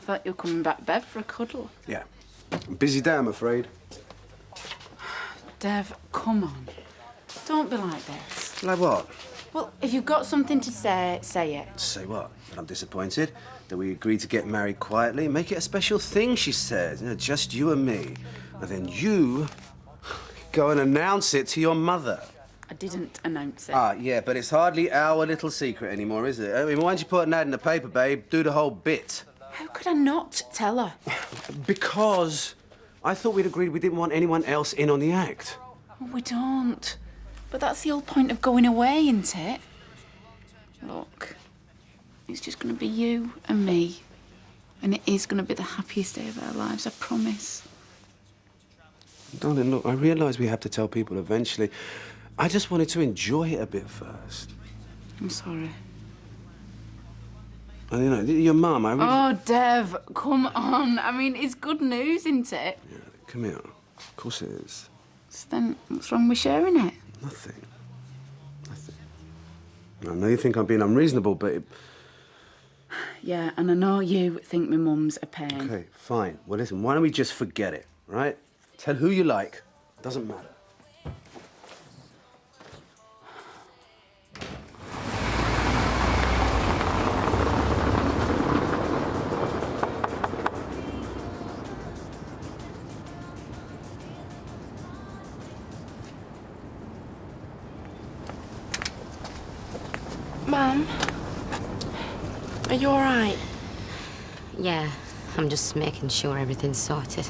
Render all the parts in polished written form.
thought you were coming back, Bev, for a cuddle. Yeah. Busy day, I'm afraid. Dev, come on. Don't be like this. Like what? Well, if you've got something to say, say it. Say what? That I'm disappointed? That we agreed to get married quietly? Make it a special thing, she said. You know, just you and me. And then you go and announce it to your mother. I didn't announce it. Ah, yeah, but it's hardly our little secret anymore, is it? I mean, why'd you put an ad in the paper, babe? Do the whole bit. How could I not tell her? Because I thought we'd agreed we didn't want anyone else in on the act. Well, we don't. But that's the whole point of going away, isn't it? Look, it's just going to be you and me. And it is going to be the happiest day of our lives, I promise. Darling, look, I realise we have to tell people eventually. I just wanted to enjoy it a bit first. I'm sorry. And, you know, your mum, I really... Oh, Dev, come on. I mean, it's good news, isn't it? Yeah, come here. Of course it is. So then, what's wrong with sharing it? Nothing. Nothing. I know you think I'm being unreasonable, but... Yeah, and I know you think my mum's a pain. OK, fine. Well, listen, why don't we just forget it, right? Tell who you like. Doesn't matter. Mum, are you all right? Yeah, I'm just making sure everything's sorted.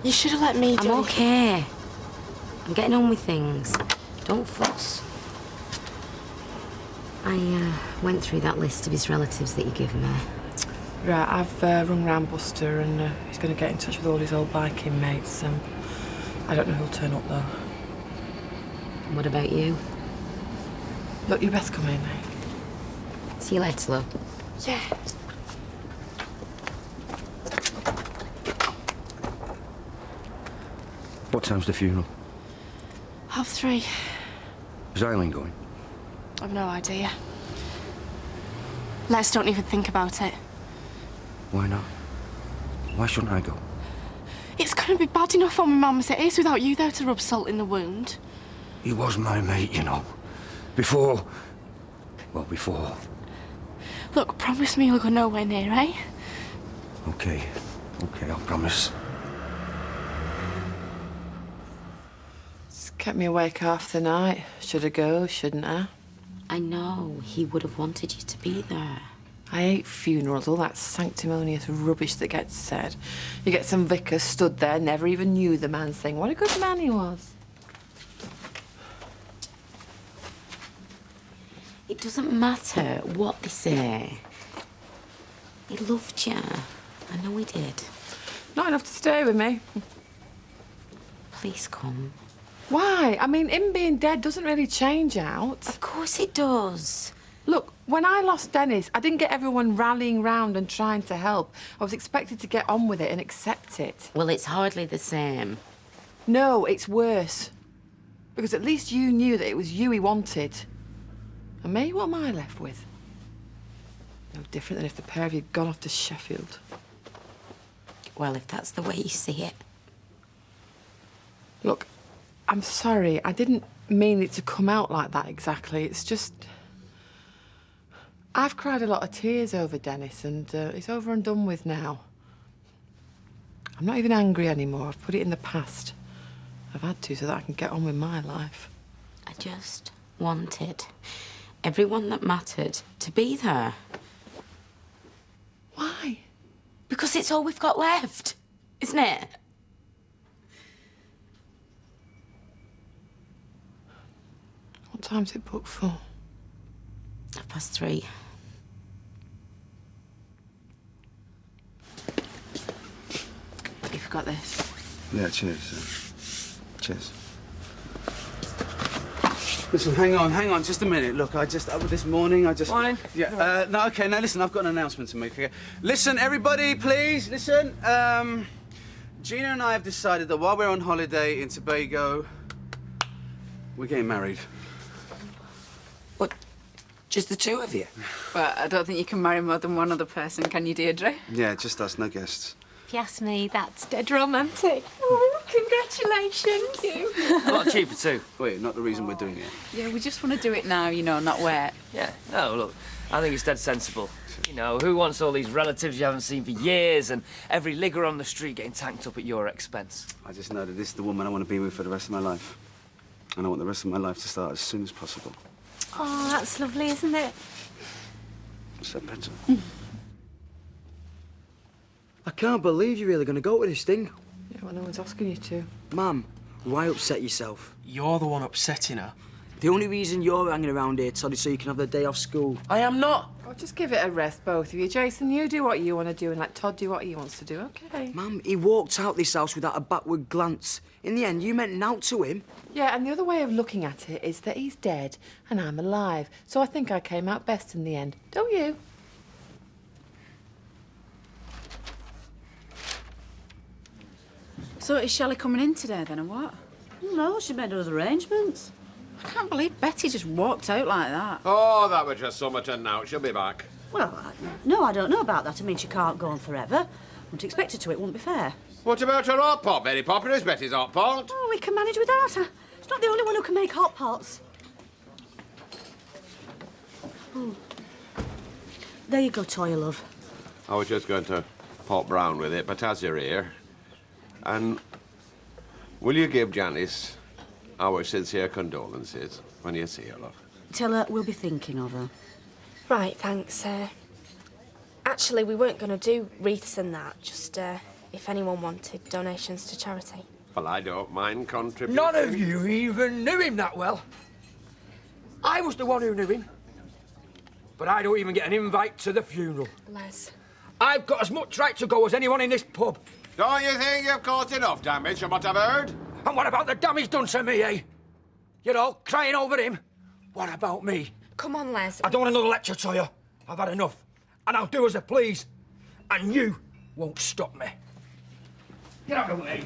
You should have let me do it. I'm okay. I'm getting on with things. Don't fuss. I went through that list of his relatives that you give me. Right, I've rung round Buster and he's going to get in touch with all his old biking mates. I don't know who'll turn up, though. What about you? Look, you best come in, mate. See you later, love. Yeah. What time's the funeral? 3:30. Is Eileen going? I've no idea. Let's don't even think about it. Why not? Why shouldn't I go? It's going to be bad enough on my mum as it is without you there to rub salt in the wound. He was my mate, you know. Before... Well, before. Look, promise me you'll go nowhere near, eh? OK. OK, I'll promise. It's kept me awake half the night. Should I go, shouldn't I? I know. He would have wanted you to be there. I hate funerals, all that sanctimonious rubbish that gets said. You get some vicar stood there, never even knew the man, saying what a good man he was. It doesn't matter what they say. He loved you. I know he did. Not enough to stay with me. Please come. Why? I mean, him being dead doesn't really change out. Of course it does. Look, when I lost Dennis, I didn't get everyone rallying round and trying to help. I was expected to get on with it and accept it. Well, it's hardly the same. No, it's worse. Because at least you knew that it was you he wanted. And me, what am I left with? No different than if the pair of you had gone off to Sheffield. Well, if that's the way you see it. Look, I'm sorry. I didn't mean it to come out like that exactly. It's just... I've cried a lot of tears over Dennis, and it's over and done with now. I'm not even angry anymore. I've put it in the past. I've had to so that I can get on with my life. I just wanted everyone that mattered to be there. Why? Because it's all we've got left, isn't it? What time's it booked for? 3:30. You forgot this. Yeah, cheers. Cheers. Listen, hang on, just a minute. Look, this morning, Morning. Yeah, no, OK, now listen, I've got an announcement to make, OK? Listen, everybody, please, listen. Gina and I have decided that while we're on holiday in Tobago, we're getting married. What? Just the two of you? Well, I don't think you can marry more than one other person, can you, Deirdre? Yeah, just us, no guests. If you ask me, that's dead romantic. Oh, congratulations. Thank you. A lot cheaper too. Wait, not the reason we're doing it. Yeah, we just want to do it now, you know, not wait. Yeah, no, look, I think it's dead sensible. You know, who wants all these relatives you haven't seen for years and every ligger on the street getting tanked up at your expense? I just know that this is the woman I want to be with for the rest of my life. And I want the rest of my life to start as soon as possible. Oh, that's lovely, isn't it? Is that better? I can't believe you're really going to go with this thing. Yeah, well, no one's asking you to. Mum, why upset yourself? You're the one upsetting her. The only reason you're hanging around here, Todd, is so you can have the day off school. I am not. Oh, just give it a rest, both of you. Jason, you do what you want to do and let Todd do what he wants to do, OK? Mum, he walked out this house without a backward glance. In the end, you meant naught to him. Yeah, and the other way of looking at it is that he's dead and I'm alive. So I think I came out best in the end. Don't you? So is Shelley coming in today, then, or what? No, she made other arrangements. I can't believe Betty just walked out like that. Oh, that was just Somerton now. She'll be back. Well, no, I don't know about that. I mean, she can't go on forever. Wouldn't expect her to. It wouldn't be fair. What about her hot pot? Very popular is Betty's hot pot. Oh, we can manage without her. She's not the only one who can make hot pots. Oh. There you go, Toya, love. I was just going to pop round with it, but as you're here, and will you give Janice our sincere condolences when you see her, love? Tell her we'll be thinking of her. Right, thanks. Actually, we weren't going to do wreaths and that, just if anyone wanted donations to charity. Well, I don't mind contributing. None of you even knew him that well. I was the one who knew him. But I don't even get an invite to the funeral. Les. I've got as much right to go as anyone in this pub. Don't you think you've caused enough damage from what I've heard? And what about the damage done to me, eh? You're all crying over him. What about me? Come on, Les. I don't want another lecture, Toya. I've had enough. And I'll do as I please. And you won't stop me. Get out of the way.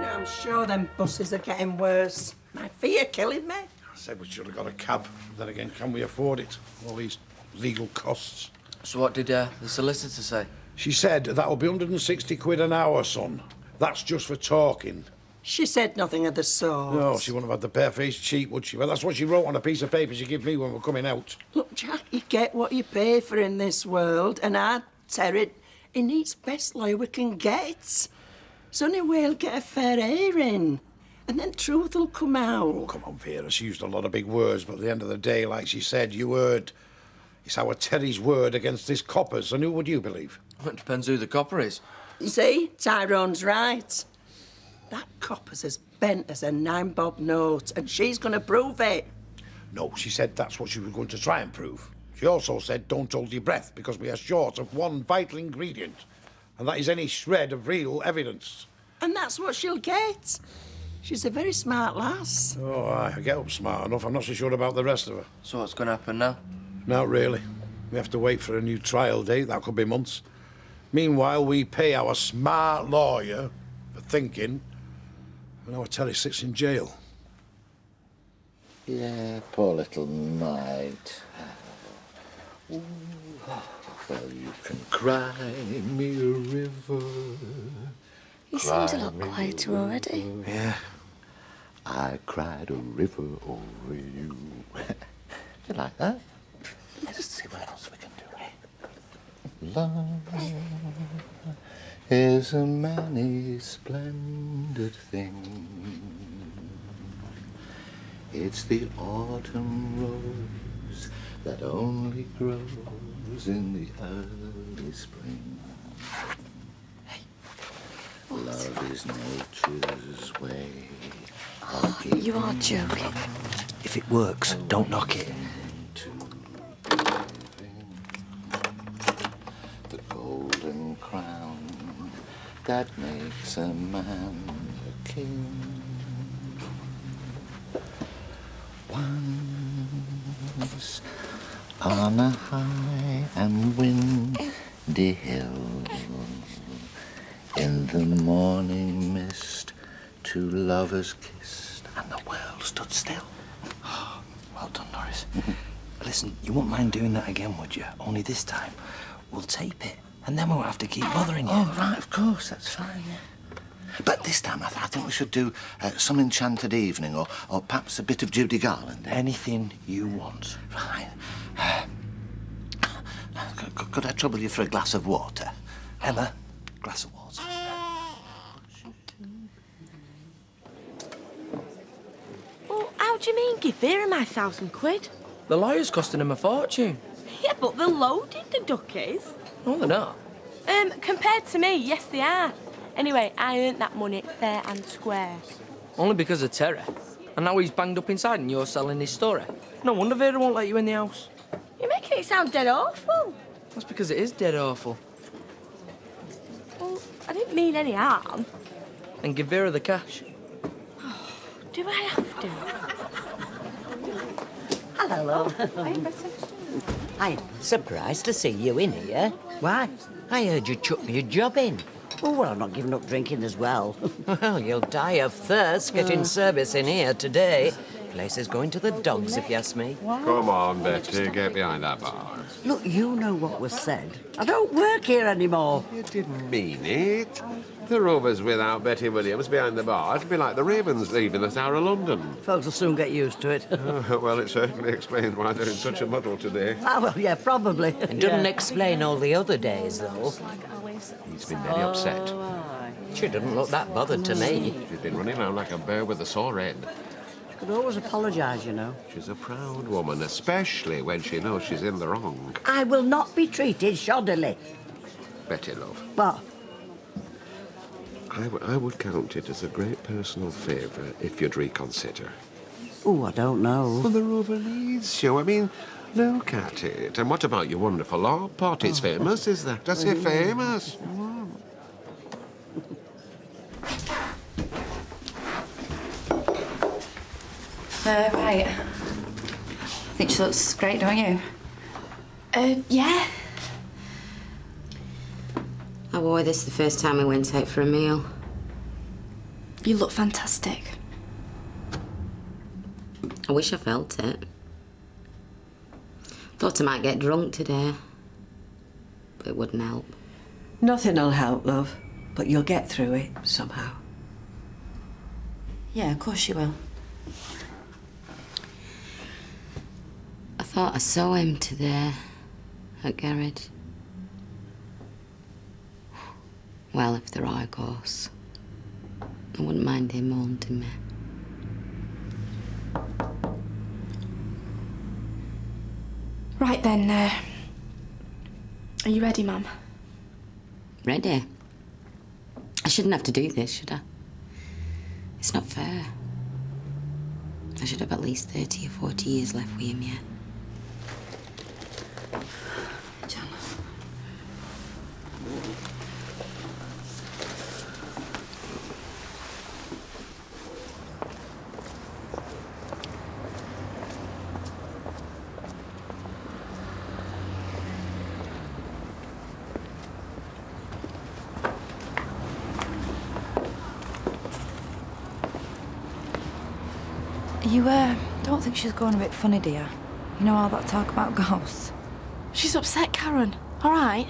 I'm sure them buses are getting worse. My feet are killing me. I said we should have got a cab. Then again, can we afford it? All these legal costs. So what did the solicitor say? She said that'll be 160 quid an hour, son. That's just for talking. She said nothing of the sort. No, she wouldn't have had the bare-faced cheat, would she? Well, that's what she wrote on a piece of paper she gave me when we're coming out. Look, Jack, you get what you pay for in this world, and our Terry, he needs best lawyer we can get. So anyway, he'll get a fair hearing, and then truth will come out. Oh, come on, Vera. She used a lot of big words, but at the end of the day, like she said, you heard. It's our Terry's word against this coppers, and who would you believe? Well, it depends who the copper is. You see, Tyrone's right. That copper's as bent as a 9-bob note, and she's going to prove it. No, she said that's what she was going to try and prove. She also said don't hold your breath, because we are short of one vital ingredient, and that is any shred of real evidence. And that's what she'll get. She's a very smart lass. Oh, I get up smart enough. I'm not so sure about the rest of her. So what's going to happen now? Not really. We have to wait for a new trial date. That could be months. Meanwhile, we pay our smart lawyer for thinking, and our Terry sits in jail. Yeah, poor little mite. Ooh, well, you can cry me a river. He seems a lot quieter already. Yeah. I cried a river over you. You like that? Let's see what else we can do, eh? Love is a many splendid thing. It's the autumn rose that only grows in the early spring. Love is nature's way. You are joking. If it works, don't knock it. The golden crown that makes a man a king. once on a high and windy hill, in the morning mist, two lovers kissed, and the world stood still. Well done, Norris. Listen, you won't mind doing that again, would you? Only this time, we'll tape it, and then we won't have to keep bothering you. Oh, right, of course, that's fine, yeah. But this time, I think we should do some Enchanted Evening, or perhaps a bit of Judy Garland. Anything you want. Right. Could I trouble you for a glass of water? Emma, glass of water. Well, how do you mean, give Vera my £1,000? The lawyer's costing him a fortune. Yeah, but they're loaded, the duckies. No, they're not. Compared to me, yes, they are. Anyway, I earned that money fair and square. Only because of Terry. And now he's banged up inside and you're selling his story. No wonder Vera won't let you in the house. You're making it sound dead awful. That's because it is dead awful. Well, I didn't mean any harm. And give Vera the cash. Do I have to? Hello, love. I'm surprised to see you in here. Why? I heard you chucked me a job in. Oh, well, I'm not giving up drinking as well. Well, you'll die of thirst getting service in here today. Place is going to the dogs, if you ask me. Come on, Betty, get behind that bar. Look, you know what was said. I don't work here anymore. You didn't mean it. The Rovers without Betty Williams behind the bar, it'd be like the Ravens leaving the Tower of London. Folks will soon get used to it. Well, it certainly explains why they're in such a muddle today. Ah, well, yeah, probably. It doesn't explain all the other days, though. He's been very upset. She doesn't look that bothered to me. She's been running around like a bear with a sore head. She could always apologise, you know. She's a proud woman, especially when she knows she's in the wrong. I will not be treated shoddily. Betty, love, What? I would count it as a great personal favour if you'd reconsider. Oh, I don't know. Well, the Rover needs you. I mean, look at it. And what about your wonderful art pot? It's famous, is that? That's it, famous. Right. I think she looks great, don't you? Yeah. I wore this the first time we went out for a meal. You look fantastic. I wish I felt it. Thought I might get drunk today, but it wouldn't help. Nothing'll help, love, but you'll get through it somehow. Yeah, of course you will. I thought I saw him today at garage. Well, if the right goes, I wouldn't mind him haunting me. Right then, are you ready, Mum? Ready? I shouldn't have to do this, should I? It's not fair. I should have at least 30 or 40 years left with him yet. You, don't think she's going a bit funny, dear? You know all that talk about ghosts? She's upset, Karen. All right?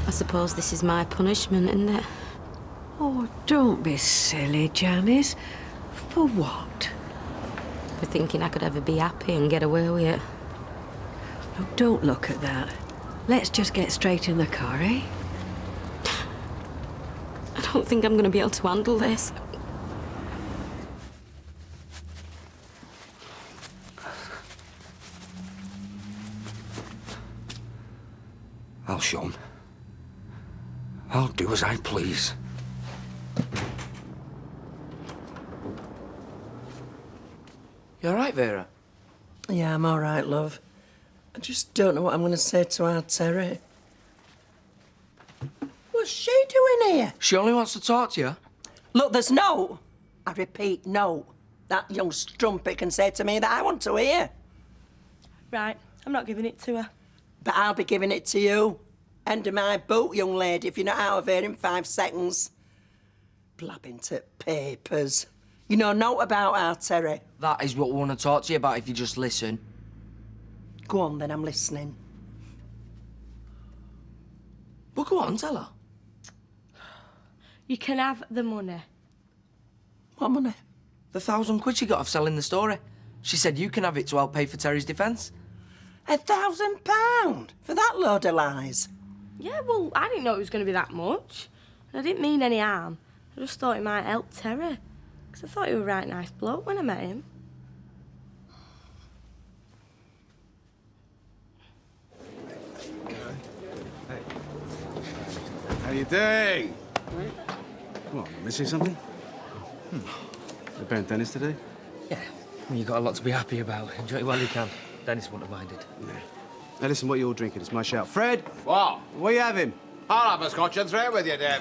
I suppose this is my punishment, isn't it? Oh, don't be silly, Janice. For what? For thinking I could ever be happy and get away with it. Oh, don't look at that. Let's just get straight in the car, eh? I don't think I'm going to be able to handle this. I'll show 'em. I'll do as I please. You all right, Vera? Yeah, I'm all right, love. I just don't know what I'm going to say to our Terry. What's she doing here? She only wants to talk to you. Look, there's no. I repeat, no. That young strumpet can say to me that I want to hear. Right, I'm not giving it to her. But I'll be giving it to you. End of my boot, young lady, if you're not out of here in 5 seconds. Blabbing to papers. You know naught about our Terry. That is what we want to talk to you about if you just listen. Go on, then, I'm listening. Well, go on, tell her. You can have the money. What money? The £1,000 she got off selling the story. She said you can have it to help pay for Terry's defence. £1,000 for that load of lies? Yeah, well, I didn't know it was going to be that much. I didn't mean any harm. I just thought it might help Terry. Because I thought he was a right nice bloke when I met him. How you doing? What, missing something? The parent Dennis today? Yeah, well, you've got a lot to be happy about. Enjoy it while you can. Dennis wouldn't have minded. Yeah. Now listen, what are you all drinking? It's my shout. Fred! What? What are you having? I'll have a Scotch and 3 with you, Dave.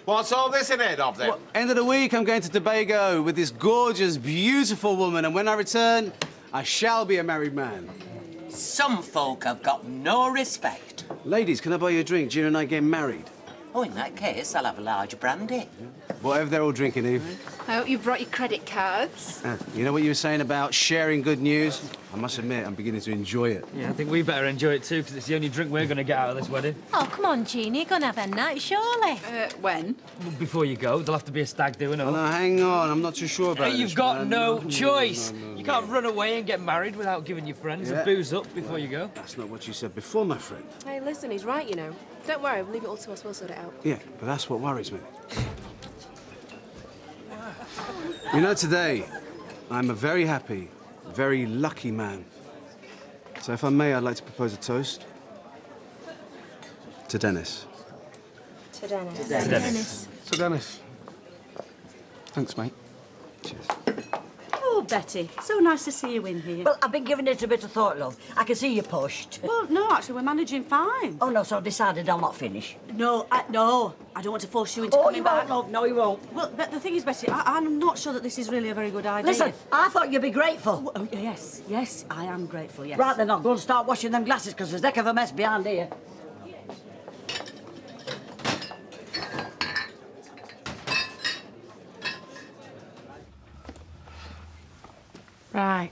What's all this in it of, then? Well, end of the week, I'm going to Tobago with this gorgeous, beautiful woman, and when I return, I shall be a married man. Some folk have got no respect. Ladies, can I buy you a drink? Gina and I get married. Oh, in that case, I'll have a large brandy. Whatever they're all drinking, Eve. I hope you brought your credit cards. You know what you were saying about sharing good news? I must admit, I'm beginning to enjoy it. Yeah, I think we better enjoy it too, because it's the only drink we're going to get out of this wedding. Oh, come on, Jeannie, you're going to have a night, surely. When? Well, before you go, there'll have to be a stag do, and all. No, hang on, I'm not too sure about Hey, this. you've got no No, choice. no, You can't run away and get married without giving your friends a booze up before you go. That's not what you said before, my friend. Hey, listen, he's right, you know. Don't worry, we'll leave it all to us, we'll sort it out. Yeah, but that's what worries me. You know, today, I'm a very happy, very lucky man. So if I may, I'd like to propose a toast to Dennis. To Dennis. To Dennis. To Dennis. Thanks, mate. Cheers. Oh, Betty, so nice to see you in here. Well, I've been giving it a bit of thought, love. I can see you pushed. Well, no, actually, we're managing fine. Oh, no, so I decided I'll not finish. No, no, I don't want to force you into Oh, coming you back. won't, love. No, you won't. Well, but the thing is, Betty, I'm not sure that this is really a very good idea. Listen, I thought you'd be grateful. Oh, yes, yes, I am grateful, yes. Right, then I'll go and start washing them glasses, because there's a heck of a mess behind here. Right.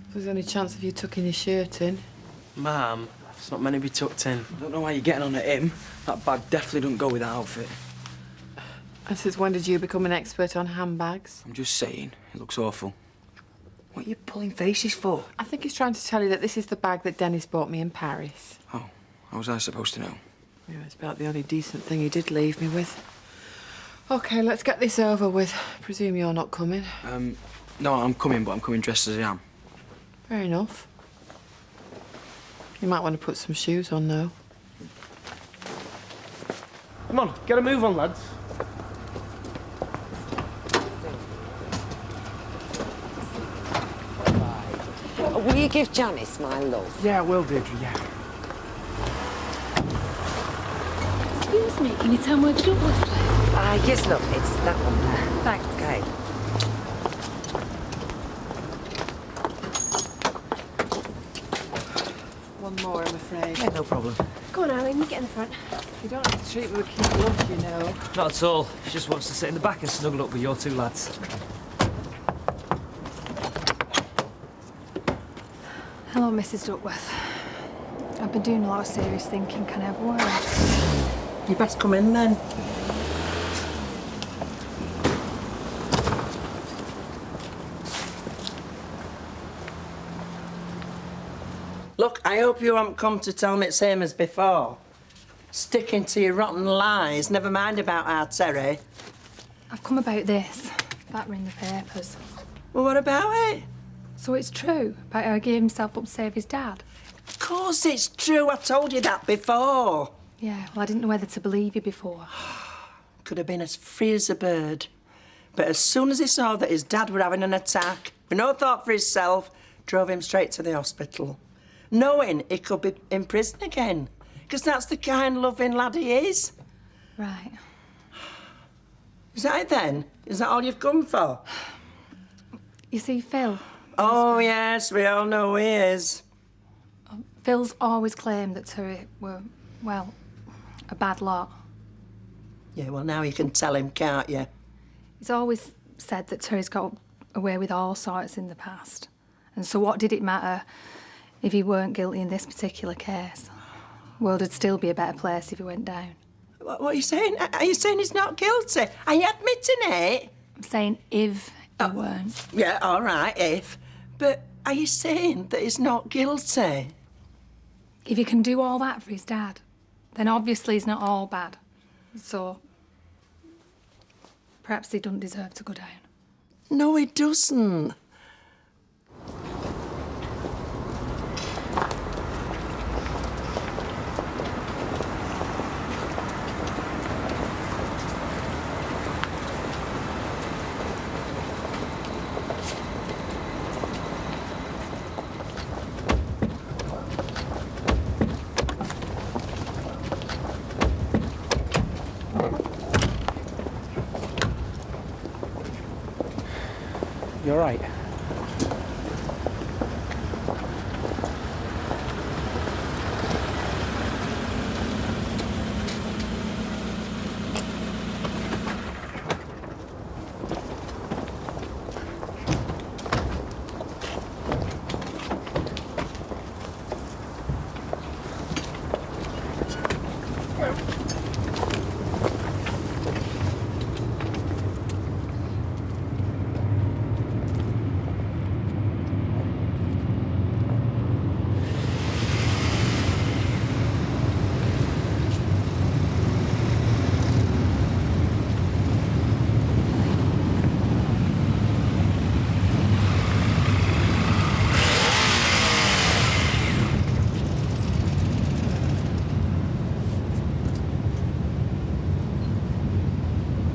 If there's any chance of you tucking your shirt in? Ma'am, it's not meant to be tucked in. I don't know why you're getting on at him. That bag definitely doesn't go with that outfit. And since when did you become an expert on handbags? I'm just saying, it looks awful. What are you pulling faces for? I think he's trying to tell you that this is the bag that Dennis bought me in Paris. Oh, how was I supposed to know? Yeah, it's about the only decent thing he did leave me with. OK, let's get this over with. Presume you're not coming. No, I'm coming, but I'm coming dressed as I am. Fair enough. You might want to put some shoes on, though. Come on, get a move on, lads. Will you give Janice my love? Yeah, I will, Deirdre, yeah. Excuse me, can you tell me where the Douglas live? Yes, love, it's that one there. Thanks. Okay. One more, I'm afraid. Yeah, no problem. Go on, Eileen, you get in the front. You don't have to treat me with kid gloves, you know. Not at all. She just wants to sit in the back and snuggle up with your two lads. Hello, Mrs. Duckworth. I've been doing a lot of serious thinking. Can I have a word? You best come in, then. Look, I hope you haven't come to tell me the same as before. Sticking to your rotten lies, never mind about our Terry. I've come about this. That were in the papers. Well, what about it? So it's true about how he gave himself up to save his dad? Of course it's true. I told you that before. Yeah, well, I didn't know whether to believe you before. Could have been as free as a bird. But as soon as he saw that his dad were having an attack, with no thought for himself, drove him straight to the hospital, knowing he could be in prison again, because that's the kind, loving lad he is. Right. Is that it then? Is that all you've come for? You see, Phil... Oh, yes, we all know he is. Phil's always claimed that Terry were, well, a bad lot. Yeah, well, now you can tell him, can't you? He's always said that Terry's got away with all sorts in the past. And so what did it matter if he weren't guilty in this particular case? The world would still be a better place if he went down. What are you saying? Are you saying he's not guilty? Are you admitting it? I'm saying if he weren't. Yeah, all right, if. But are you saying that he's not guilty? If he can do all that for his dad, then obviously he's not all bad. So perhaps he doesn't deserve to go down. No, he doesn't. You all right?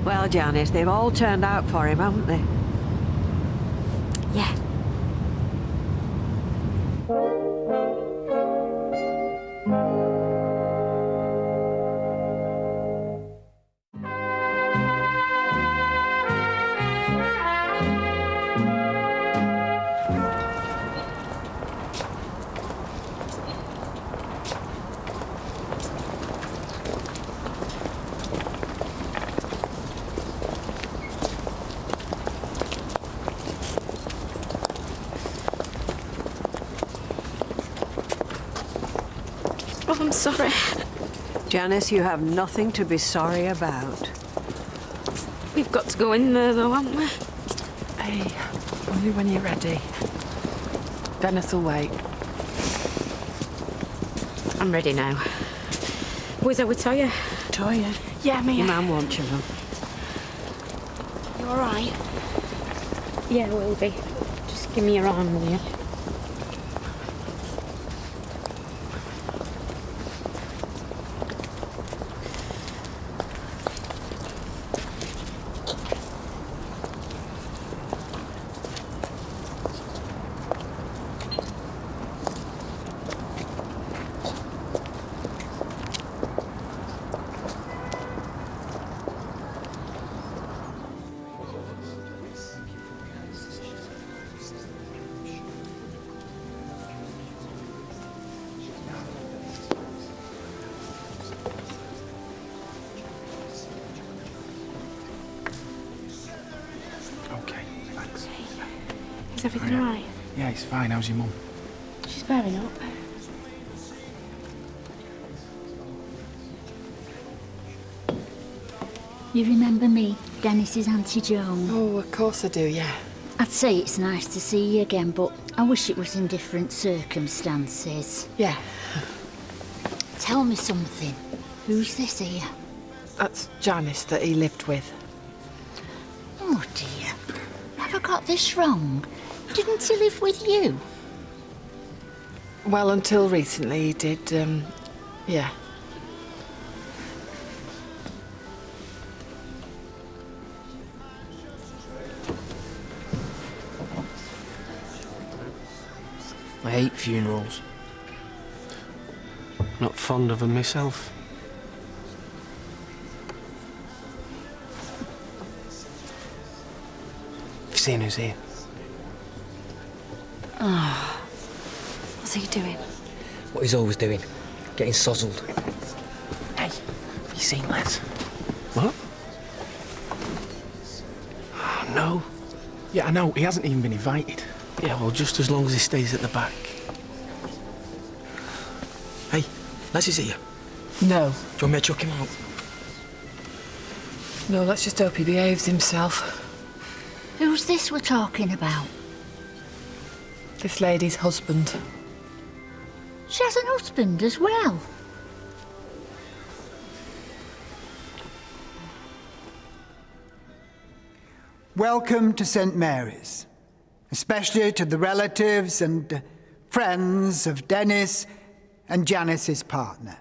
Well, Janice, they've all turned out for him, haven't they? Yeah. Oh, I'm sorry. Janice, you have nothing to be sorry about. We've got to go in there, though, haven't we? Hey, only when you're ready. Dennis will wait. I'm ready now. Where's our Toya? Toya? Yeah, Mia. Your man wants you, love. You all right? Yeah, we'll be. Just give me your arm, will you? Is everything all right? Yeah, he's fine. How's your mum? She's bearing up. You remember me, Dennis's Auntie Joan? Oh, of course I do, yeah. I'd say it's nice to see you again, but I wish it was in different circumstances. Yeah. Tell me something. Who's this here? That's Janice that he lived with. Oh, dear. Have I got this wrong? Didn't he live with you? Well, until recently he did, yeah. I hate funerals. Not fond of them myself. You've seen who's here? Oh, what's he doing? What he's always doing. Getting sozzled. Hey, have you seen Les? What? Oh, no. Yeah, I know. He hasn't even been invited. Yeah, well, just as long as he stays at the back. Hey, Les is here. No. Do you want me to chuck him out? No, let's just hope he behaves himself. Who's this we're talking about? This lady's husband. She has an husband as well. Welcome to St. Mary's, especially to the relatives and friends of Dennis and Janice's partner.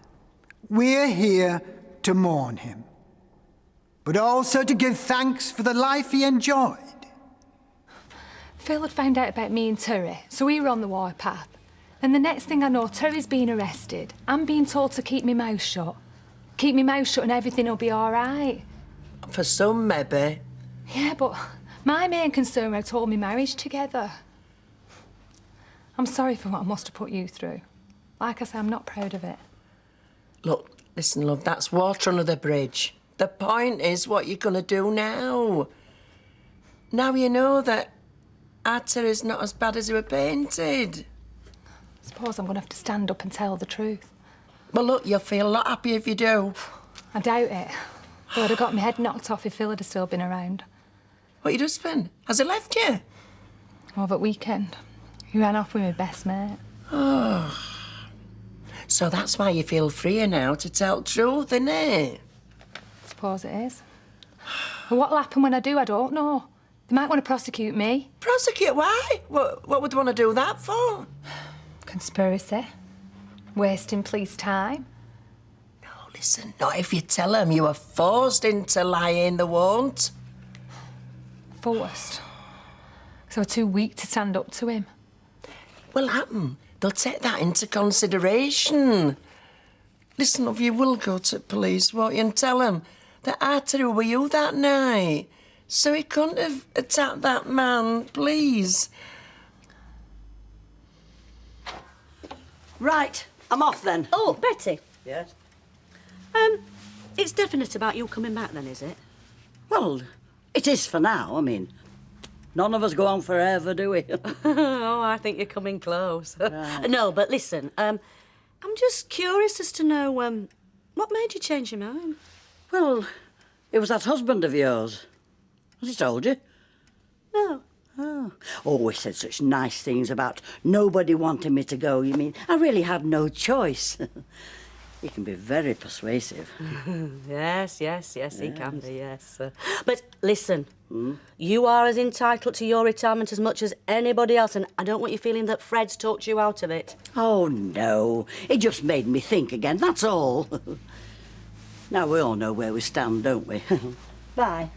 We're here to mourn him, but also to give thanks for the life he enjoyed. Phil had found out about me and Terry, so we were on the warpath. And the next thing I know, Terry's being arrested. I'm being told to keep my mouth shut. Keep my mouth shut and everything will be all right. For some, maybe. Yeah, but my main concern was I told me marriage together. I'm sorry for what I must have put you through. Like I say, I'm not proud of it. Look, listen, love, that's water under the bridge. The point is what you're going to do now. Now you know that Atta is not as bad as you were painted. I suppose I'm going to have to stand up and tell the truth. Well, look, you'll feel a lot happier if you do. I doubt it. Though I'd have got my head knocked off if Phil had still been around. What, your husband? Has he left you? Over weekend. He ran off with my best mate. Oh. So that's why you feel freer now to tell the truth, innit? I suppose it is. But what'll happen when I do, I don't know. They might want to prosecute me. Prosecute? Why? What would they want to do that for? Conspiracy. Wasting police time. No, listen, not if you tell them you were forced into lying, they won't. Forced. So I'm too weak to stand up to him. Will happen. They'll take that into consideration. Listen, love, you will go to police, won't you, and tell them that I were you that night. So he couldn't have attacked that man, please. Right, I'm off then. Oh, Betty. Yes? It's definite about you coming back then, is it? Well, it is for now. I mean, none of us go on forever, do we? Oh, I think you're coming close. Right. No, but listen, I'm just curious as to know, what made you change your mind? Well, it was that husband of yours. Has he told you? No. Oh, he said such nice things about nobody wanting me to go. You mean, I really had no choice. He can be very persuasive. Yes, he can be, yes. But listen, you are as entitled to your retirement as much as anybody else, and I don't want you feeling that Fred's talked you out of it. Oh, no. It just made me think again, that's all. Now, we all know where we stand, don't we? Bye.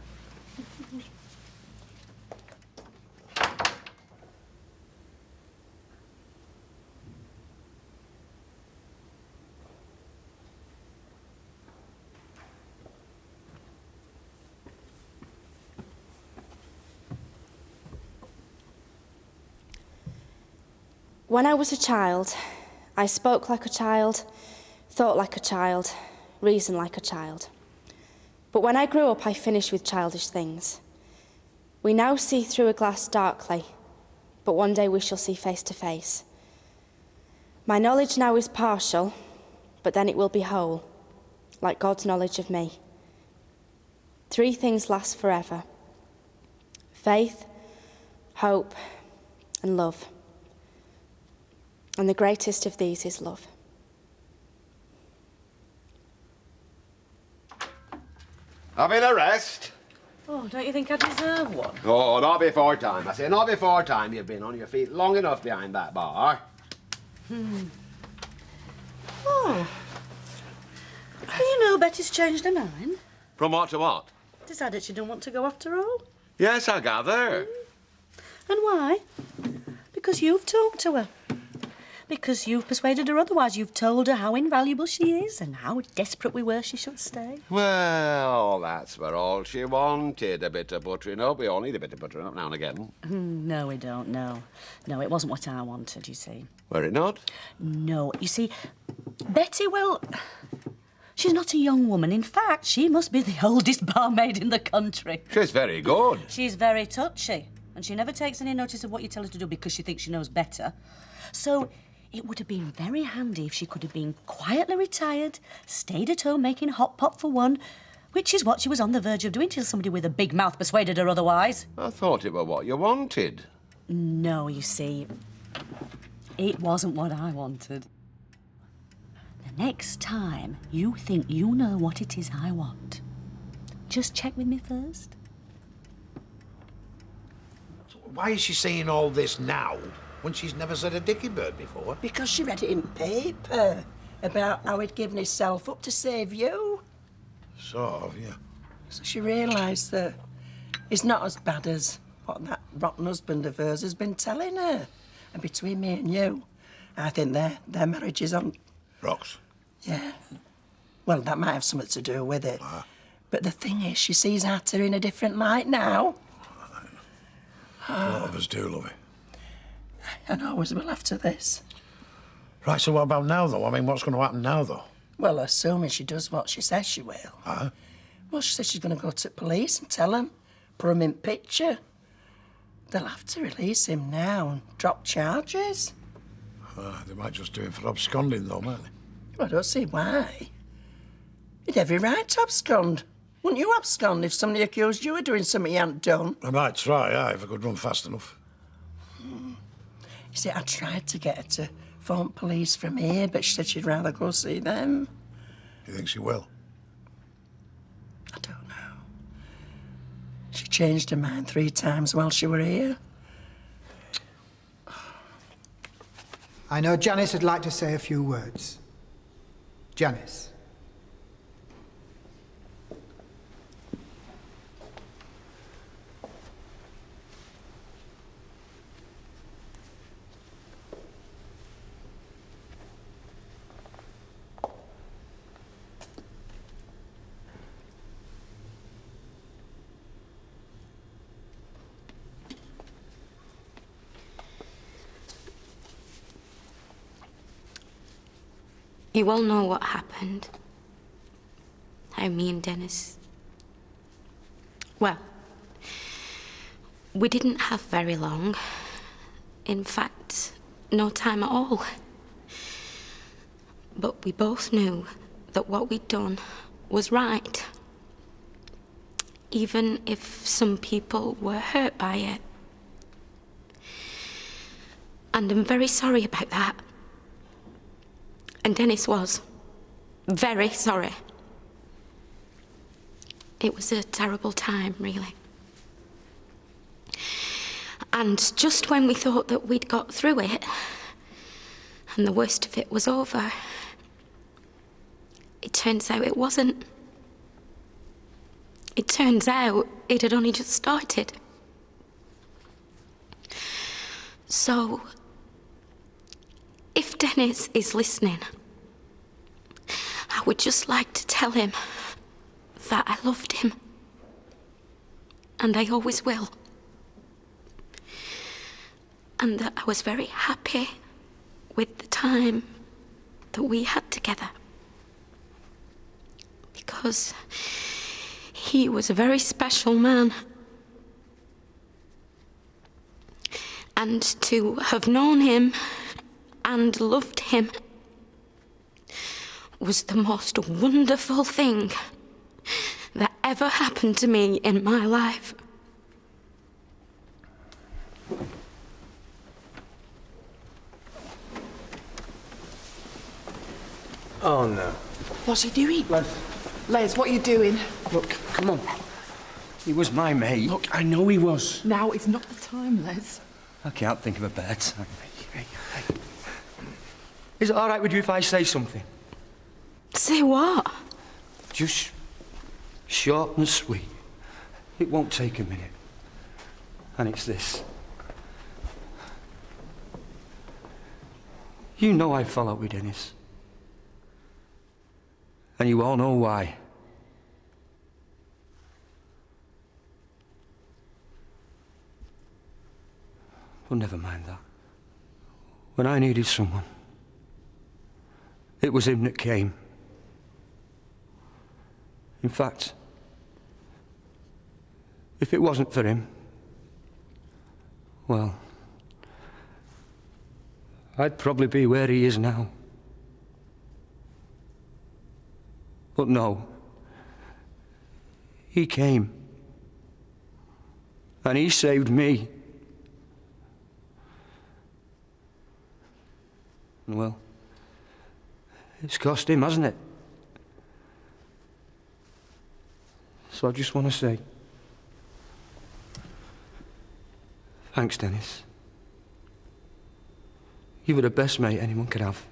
When I was a child, I spoke like a child, thought like a child, reasoned like a child. But when I grew up, I finished with childish things. We now see through a glass darkly, but one day we shall see face to face. My knowledge now is partial, but then it will be whole, like God's knowledge of me. 3 things last forever: faith, hope, and love. And the greatest of these is love. Having a rest? Oh, don't you think I deserve one? Oh, not before time. I say, not before time. You've been on your feet long enough behind that bar. Oh. Well, you know Betty's changed her mind. From what to what? Decided she don't want to go after all. Yes, I gather. And why? Because you've talked to her. Because you've persuaded her otherwise. You've told her how invaluable she is and how desperate we were she should stay. Well, that's for all she wanted, a bit of buttering up. We all need a bit of buttering up now and again. No, we don't, no. No, it wasn't what I wanted, you see. Were it not? No, you see, Betty, well, she's not a young woman. In fact, she must be the oldest barmaid in the country. She's very good. She's very touchy, and she never takes any notice of what you tell her to do because she thinks she knows better. So it would have been very handy if she could have been quietly retired, stayed at home making hot pot for one, which is what she was on the verge of doing till somebody with a big mouth persuaded her otherwise. I thought it were what you wanted. No, you see, it wasn't what I wanted. The next time you think you know what it is I want, just check with me first. Why is she saying all this now when she's never said a dicky bird before? Because she read it in paper about how he'd given himself up to save you. Sort of, yeah. So she realised that he's not as bad as what that rotten husband of hers has been telling her. And between me and you, I think their marriage is on... Rocks? Yeah. Well, that might have something to do with it. But the thing is, she sees Atta in a different light now. A lot of us do, lovey. And always will after this. Right, so what about now, though? I mean, what's going to happen now, though? Well, assuming she does what she says she will. Well, she says she's going to go to the police and tell them, put him in picture. They'll have to release him now and drop charges. They might just do him for absconding, though, might they? Well, I don't see why. You'd every right to abscond. Wouldn't you abscond if somebody accused you of doing something you hadn't done? I might try, if I could run fast enough. You see, I tried to get her to phone police from here, but she said she'd rather go see them. You think she will? I don't know. She changed her mind 3 times while she were here. I know Janice would like to say a few words. Janice. You all know what happened. How me and Dennis... Well, we didn't have very long. In fact, no time at all. But we both knew that what we'd done was right. Even if some people were hurt by it. And I'm very sorry about that. And Dennis was very sorry. It was a terrible time, really. And just when we thought that we'd got through it, and the worst of it was over, it turns out it wasn't. It turns out it had only just started. So, if Dennis is listening, I would just like to tell him that I loved him. And I always will. And that I was very happy with the time that we had together. Because he was a very special man. And to have known him and loved him was the most wonderful thing that ever happened to me in my life. Oh, no. What's he doing? Les, what are you doing? Look, come on. He was my mate. Look, I know he was. Now is not the time, Les. I can't think of a better time. Hey. Is it all right with you if I say something? Say what? Just short and sweet. It won't take a minute. And it's this. You know I fell out with Dennis. And you all know why. Well, never mind that. When I needed someone, it was him that came. In fact, if it wasn't for him, well, I'd probably be where he is now. But no, he came. And he saved me. Well, it's cost him, hasn't it? So I just want to say, thanks, Dennis. You were the best mate anyone could have.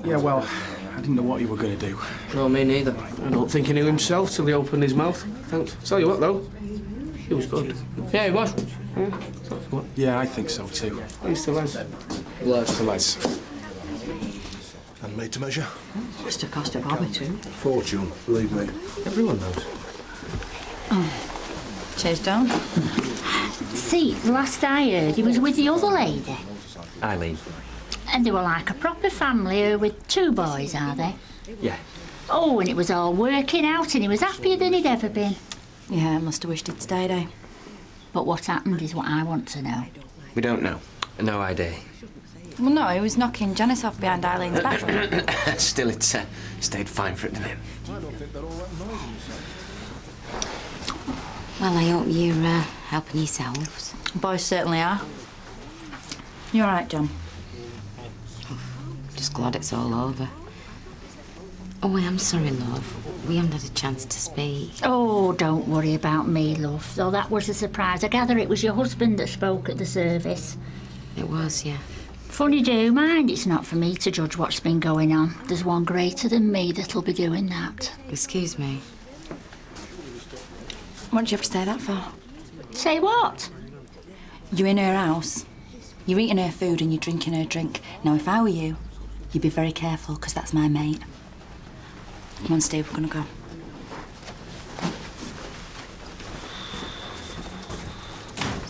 Yeah, well, I didn't know what you were going to do. No, me neither. I don't think he knew himself till he opened his mouth. Thanks. Tell you what, though, he was good. Yeah, he was. Yeah, I think so too. He's the lads. The lads. And made to measure? Just a cost of hobby too. Fortune, believe me. Everyone knows. Cheers, Don. See, last I heard, he was with the other lady. Eileen. And they were like a proper family with 2 boys, are they? Yeah. Oh, and it was all working out and he was happier than he'd ever been. Yeah, must have wished he'd stayed, eh? But what happened is what I want to know. We don't know. No idea. Well, no, he was knocking Janice off behind Eileen's back. Still, it's stayed fine for it, didn't it? Well, I hope you're helping yourselves. Boys certainly are. You all right, John? Just glad it's all over. Oh, I am sorry, love. We haven't had a chance to speak. Oh, don't worry about me, love. Though that was a surprise. I gather it was your husband that spoke at the service. It was, yeah. Funny do, mind. It's not for me to judge what's been going on. There's one greater than me that'll be doing that. Excuse me. What did you have to say that for? Say what? You're in her house. You're eating her food and you're drinking her drink. Now, if I were you, you'd be very careful, because that's my mate. Come on, Steve, we're going to go.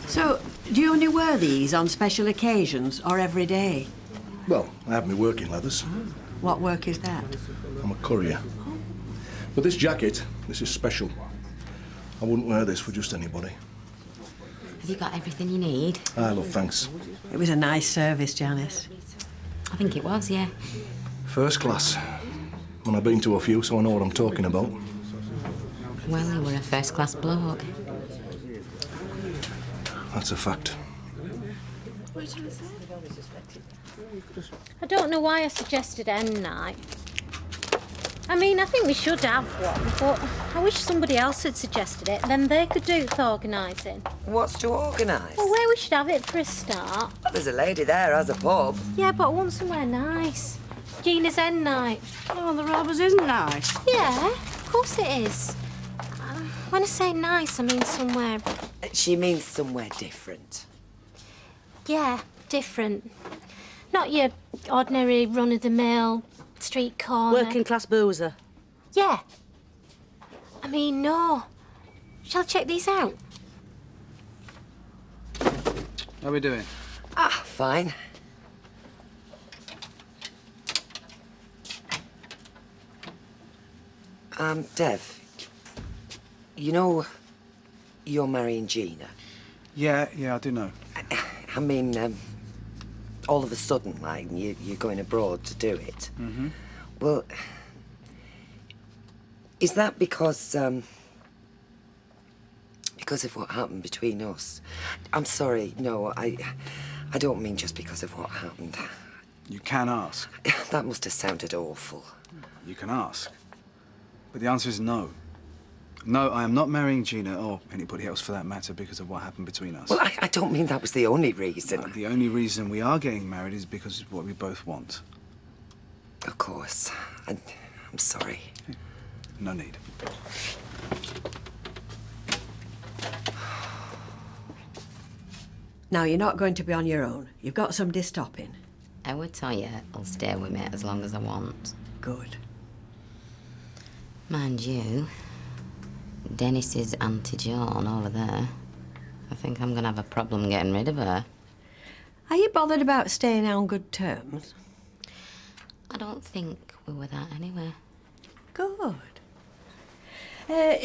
So, do you only wear these on special occasions or every day? Well, I have my working leathers. What work is that? I'm a courier. But this jacket, this is special. I wouldn't wear this for just anybody. Have you got everything you need? Ah, love, thanks. It was a nice service, Janice. I think it was, yeah. First class. And I've been to a few, so I know what I'm talking about. Well, you were a first-class bloke. That's a fact. I don't know why I suggested end night. I mean, I think we should have one, but I wish somebody else had suggested it. Then they could do the organising. What's to organise? Well, where we should have it for a start. Well, there's a lady there has a pub. Yeah, but I want somewhere nice. Gina's end night. Oh, the Robbers isn't nice. Yeah, of course it is. When I say nice, I mean somewhere... She means somewhere different. Yeah, different. Not your ordinary run-of-the-mill street corner. Working class boozer. Yeah. I mean, no. Shall I check these out? How are we doing? Ah, fine. Dev, you know you're marrying Gina? Yeah, I do know. I mean, all of a sudden, like, you're going abroad to do it. Mm-hmm. Well, is that because because of what happened between us. I'm sorry, no, I don't mean just because of what happened. You can ask. That must have sounded awful. You can ask. But the answer is no. No, I am not marrying Gina, or anybody else for that matter, because of what happened between us. Well, I don't mean that was the only reason. The only reason we are getting married is because of what we both want. Of course. And I'm sorry. No need. Now, you're not going to be on your own. You've got somebody stopping. I would tell you I'll stay with me as long as I want. Good. Mind you, Dennis's Auntie John over there, I think I'm gonna have a problem getting rid of her. Are you bothered about staying on good terms? I don't think we were that anyway. Good.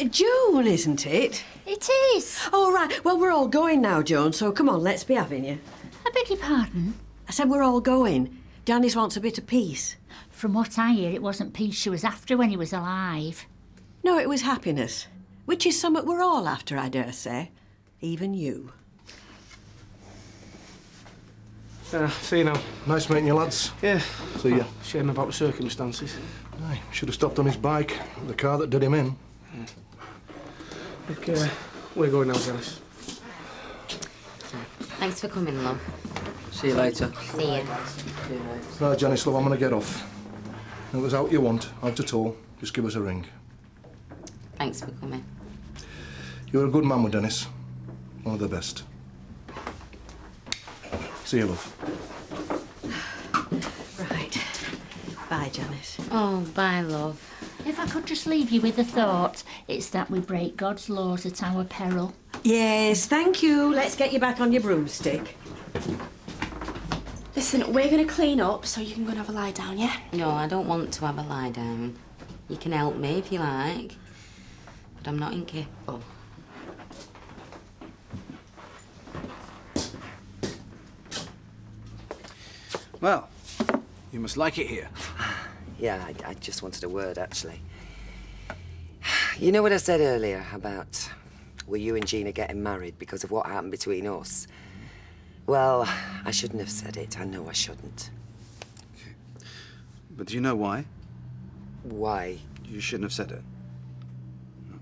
Joan, isn't it? It is. Oh, right. Well, we're all going now, Joan, so come on, let's be having you. I beg your pardon? I said we're all going. Janice wants a bit of peace. From what I hear, it wasn't peace she was after when he was alive. No, it was happiness, which is something we're all after, I dare say. Even you. See you now. Nice meeting you, lads. Yeah. See ya. Shame about the circumstances. Aye, should have stopped on his bike, the car that did him in. Look, we're going now, Janice. Thanks for coming, love. See you later. See you. Right, Janice, love, I'm going to get off. If it was out you want, out at all, just give us a ring. Thanks for coming. You're a good man with Dennis. One of the best. See you, love. Right. Bye, Janice. Oh, bye, love. If I could just leave you with a thought, it's that we break God's laws at our peril. Yes, thank you. Let's get you back on your broomstick. Listen, we're going to clean up so you can go and have a lie down, yeah? No, I don't want to have a lie down. You can help me if you like, but I'm not incapable. Well, you must like it here. Yeah, I just wanted a word, actually. You know what I said earlier about were you and Gina getting married because of what happened between us? Well, I shouldn't have said it. I know I shouldn't. Okay. But do you know why? Why? You shouldn't have said it. No.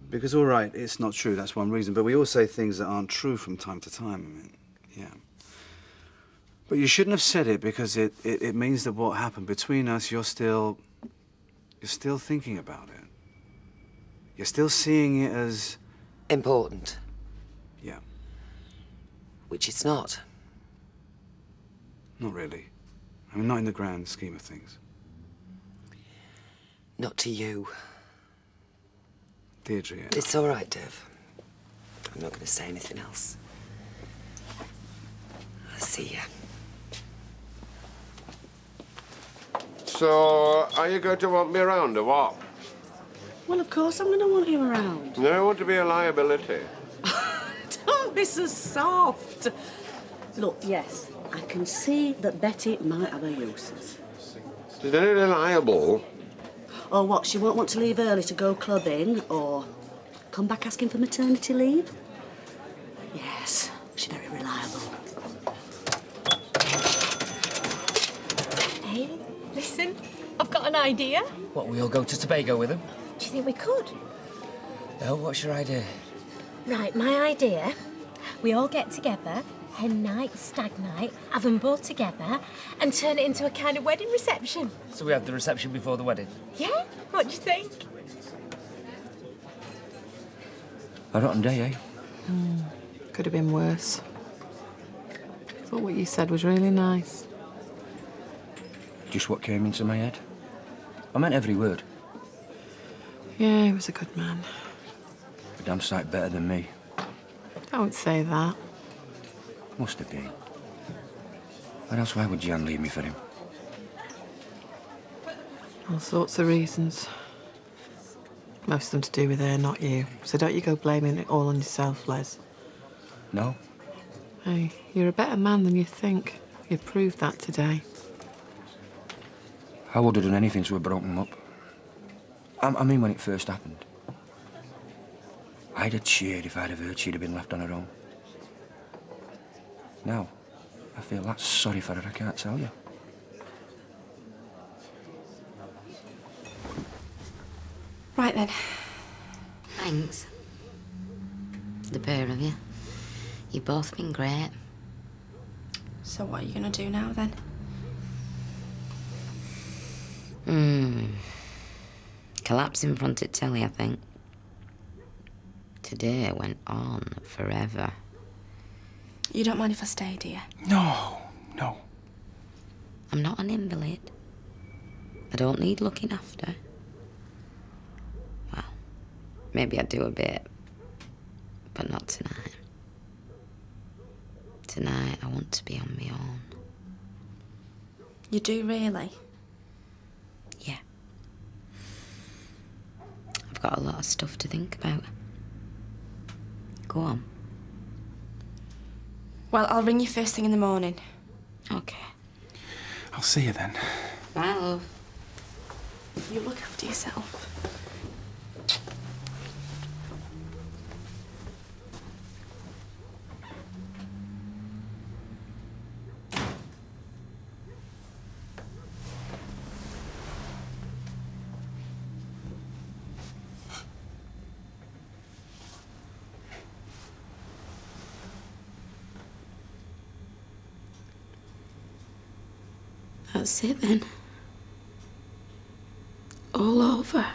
Because, all right, it's not true, that's one reason, but we all say things that aren't true from time to time. I mean, yeah. But you shouldn't have said it because it means that what happened between us, you're still thinking about it. You're still seeing it as... important. Yeah. Which it's not. Not really. I mean, not in the grand scheme of things. Not to you. Deirdre. It's all right, Dev. I'm not going to say anything else. I'll see you. So, are you going to want me around or what? Well, of course I'm going to want you around. No, I want to be a liability. Don't be so soft. Look, yes, I can see that Betty might have her uses. Is any reliable? Or what, she won't want to leave early to go clubbing, or come back asking for maternity leave? Yes, she's very reliable. Hey, listen, I've got an idea. What, we all go to Tobago with them? Do you think we could? No, what's your idea? Right, my idea, we all get together, hen night, stag night, have them both together, and turn it into a kind of wedding reception. So we have the reception before the wedding? Yeah? What do you think? A rotten day, eh? Could have been worse. I thought what you said was really nice. Just what came into my head. I meant every word. Yeah, he was a good man. A damn sight better than me. Don't say that. Must have been. Or else why would Jan leave me for him? All sorts of reasons. Most of them to do with her, not you. So don't you go blaming it all on yourself, Les. No? Hey, you're a better man than you think. You proved that today. I would have done anything to have broken them up. I mean when it first happened. I'd have cheered if I'd have heard she'd have been left on her own. Now, I feel that sorry for her, I can't tell you. Right then. Thanks. The pair of you. You've both been great. So what are you going to do now, then? Collapse in front of telly, I think. Today went on forever. You don't mind if I stay, do you? No, no. I'm not an invalid. I don't need looking after. Well, maybe I do a bit, but not tonight. Tonight, I want to be on my own. You do, really? Yeah. I've got a lot of stuff to think about. Go on. Well, I'll ring you first thing in the morning. Okay. I'll see you then. Bye, love. You look after yourself. That's it then. All over.